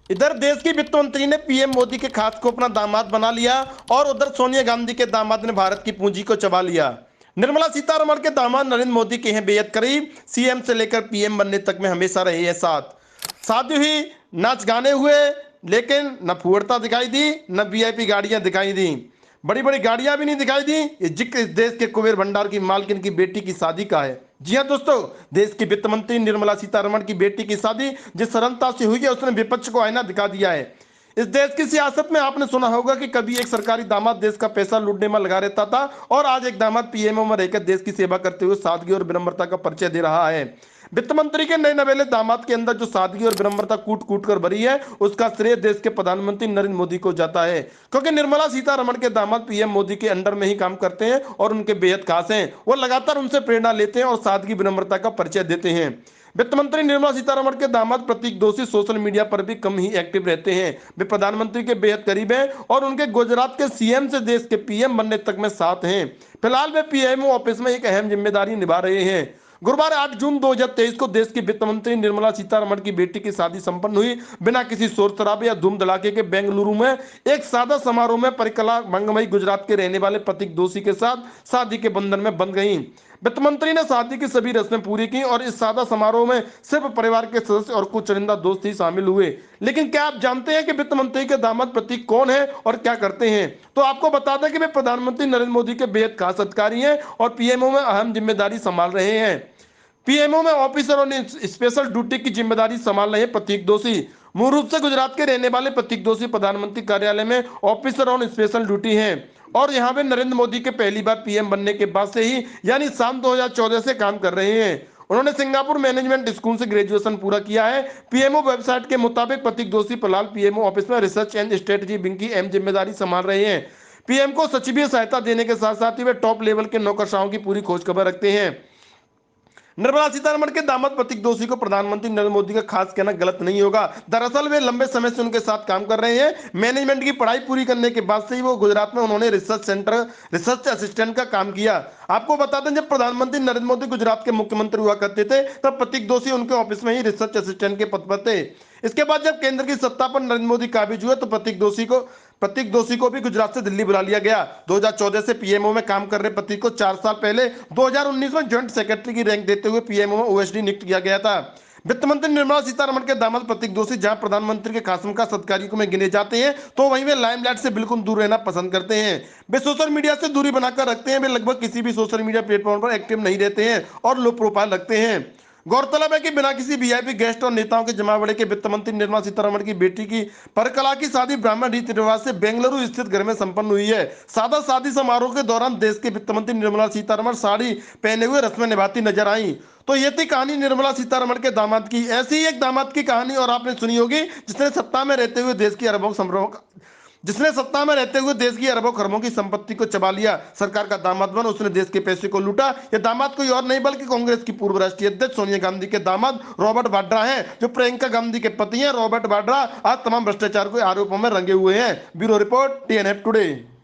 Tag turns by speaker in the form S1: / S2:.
S1: इधर देश की वित्त मंत्री ने पीएम मोदी के खास को अपना दामाद बना लिया और उधर सोनिया गांधी के दामाद ने भारत की पूंजी को चबा लिया। निर्मला सीतारमण के दामाद नरेंद्र मोदी के हैं बेहद करीब, सीएम से लेकर पीएम बनने तक में हमेशा रहे हैं साथ। शादी हुई, नाच गाने हुए, लेकिन न फुहड़ता दिखाई दी, न वीआईपी गाड़ियां दिखाई दी, बड़ी बड़ी गाड़ियां भी नहीं दिखाई दी। ये जिक्र इस देश के कुबेर भंडार की मालकिन की बेटी की शादी का है। जी हाँ दोस्तों, देश की वित्त मंत्री निर्मला सीतारमण की बेटी की शादी जिस सरलता से हुई है उसने विपक्ष को आईना दिखा दिया है। इस देश की सियासत में आपने सुना होगा कि कभी एक सरकारी दामाद देश का पैसा लूटने में लगा रहता था और आज एक दामाद पीएमओ में रहकर देश की सेवा करते हुए सादगी और विनम्रता का परिचय दे रहा है। वित्त मंत्री के नए नवेले दामाद के अंदर जो सादगी और विनम्रता कूट कूट कर भरी है उसका श्रेय देश के प्रधानमंत्री नरेंद्र मोदी को जाता है, क्योंकि निर्मला सीतारमण के दामाद पीएम मोदी के अंडर में ही काम करते हैं और उनके बेहद खास हैं। वो लगातार उनसे प्रेरणा लेते हैं और सादगी विनम्रता का परिचय देते हैं। वित्त मंत्री निर्मला सीतारमण के दामाद प्रतीक दोषी सोशल मीडिया पर भी कम ही एक्टिव रहते हैं। वे प्रधानमंत्री के बेहद करीब हैं और उनके गुजरात के सीएम से देश के पीएम बनने तक में साथ हैं। फिलहाल वे पीएमओ ऑफिस में एक अहम जिम्मेदारी निभा रहे हैं। गुरुवार 8 जून 2023 को देश की वित्त मंत्री निर्मला सीतारमण की बेटी की शादी संपन्न हुई। बिना किसी शोर शराबे या धूम धड़ाके के बेंगलुरु में एक सादा समारोह में परिकला मंगमई गुजरात के रहने वाले प्रतीक दोषी के साथ शादी के बंधन में बंध गईं। वित्त मंत्री ने शादी की सभी रस्में पूरी की और इस सादा समारोह में सिर्फ परिवार के सदस्य और कुछ चुनिंदा दोस्त ही शामिल हुए। लेकिन क्या आप जानते हैं कि वित्त मंत्री के दामाद प्रतीक कौन है और क्या करते हैं? तो आपको बता दें कि वे प्रधानमंत्री नरेंद्र मोदी के बेहद खास अधिकारी हैं और पीएमओ में अहम जिम्मेदारी संभाल रहे हैं। पीएमओ में ऑफिसर और स्पेशल ड्यूटी की जिम्मेदारी संभाल रहे प्रतीक दोषी। मूल रूप से गुजरात के रहने वाले प्रतीक दोषी प्रधानमंत्री कार्यालय में ऑफिसर ऑन स्पेशल ड्यूटी हैं और यहां पे नरेंद्र मोदी के पहली बार पीएम बनने के बाद से ही यानी साल 2014 से काम कर रहे हैं। उन्होंने सिंगापुर मैनेजमेंट स्कूल से ग्रेजुएशन पूरा किया है। पीएमओ वेबसाइट के मुताबिक प्रतीक दोषी फिलहाल पीएमओ ऑफिस में रिसर्च एंड स्ट्रेटजी विंग की अहम जिम्मेदारी संभाल रहे हैं। पीएम को सचिवीय सहायता देने के साथ साथ ही वे टॉप लेवल के नौकरशाहों की पूरी खोज खबर रखते हैं। निर्मला सीतारमण के दामाद प्रतीक दोषी को प्रधानमंत्री नरेंद्र मोदी का खास कहना गलत नहीं होगा। दरअसल वे लंबे समय से उनके साथ काम कर रहे हैं। मैनेजमेंट की पढ़ाई पूरी करने के बाद से ही वो गुजरात में उन्होंने रिसर्च असिस्टेंट का काम किया। आपको बता दें, जब प्रधानमंत्री नरेंद्र मोदी गुजरात के मुख्यमंत्री हुआ करते थे तब प्रतीक दोषी उनके ऑफिस में ही रिसर्च असिस्टेंट के पद पर थे। इसके बाद जब केंद्र की सत्ता पर नरेंद्र मोदी काबिज हुए तो प्रतीक दोषी को भी गुजरात से दिल्ली बुला लिया गया। 2014 से पीएमओ में काम कर रहे प्रतीक को 4 साल पहले 2019 में ज्वाइंट सेक्रेटरी की रैंक देते हुए पीएमओ में ओएसडी नियुक्त किया गया था। वित्त मंत्री निर्मला सीतारमण के दामाद प्रतीक दोषी जहां प्रधानमंत्री के खासमखा सत्कारियों में गिने जाते हैं तो वहीं वे लाइमलाइट से बिल्कुल दूर रहना पसंद करते हैं। वे सोशल मीडिया से दूरी बनाकर रखते हैं। वे लगभग किसी भी सोशल मीडिया प्लेटफॉर्म पर एक्टिव नहीं रहते हैं और लो प्रोफाइल रखते हैं। गौरतलब है कि बिना किसी वीआईपी गेस्ट और नेताओं के जमावड़े के वित्त मंत्री निर्मला सीतारमण की बेटी की परकला की शादी ब्राह्मण रीति रिवाज से बेंगलुरु स्थित घर में संपन्न हुई है। सादा शादी समारोह के दौरान देश के वित्त मंत्री निर्मला सीतारमण साड़ी पहने हुए रस्में निभाती नजर आई। तो ये थी कहानी निर्मला सीतारमण के दामाद की। ऐसी ही एक दामाद की कहानी और आपने सुनी होगी जिसने सत्ता में रहते हुए देश की अरबों खरबों की संपत्ति को चबा लिया। सरकार का दामाद बन उसने देश के पैसे को लूटा। यह दामाद कोई और नहीं बल्कि कांग्रेस की पूर्व राष्ट्रीय अध्यक्ष सोनिया गांधी के दामाद रॉबर्ट वाड्रा हैं, जो प्रियंका गांधी के पति हैं। रॉबर्ट वाड्रा आज तमाम भ्रष्टाचार के आरोपों में रंगे हुए हैं। Bureau report, TNF today.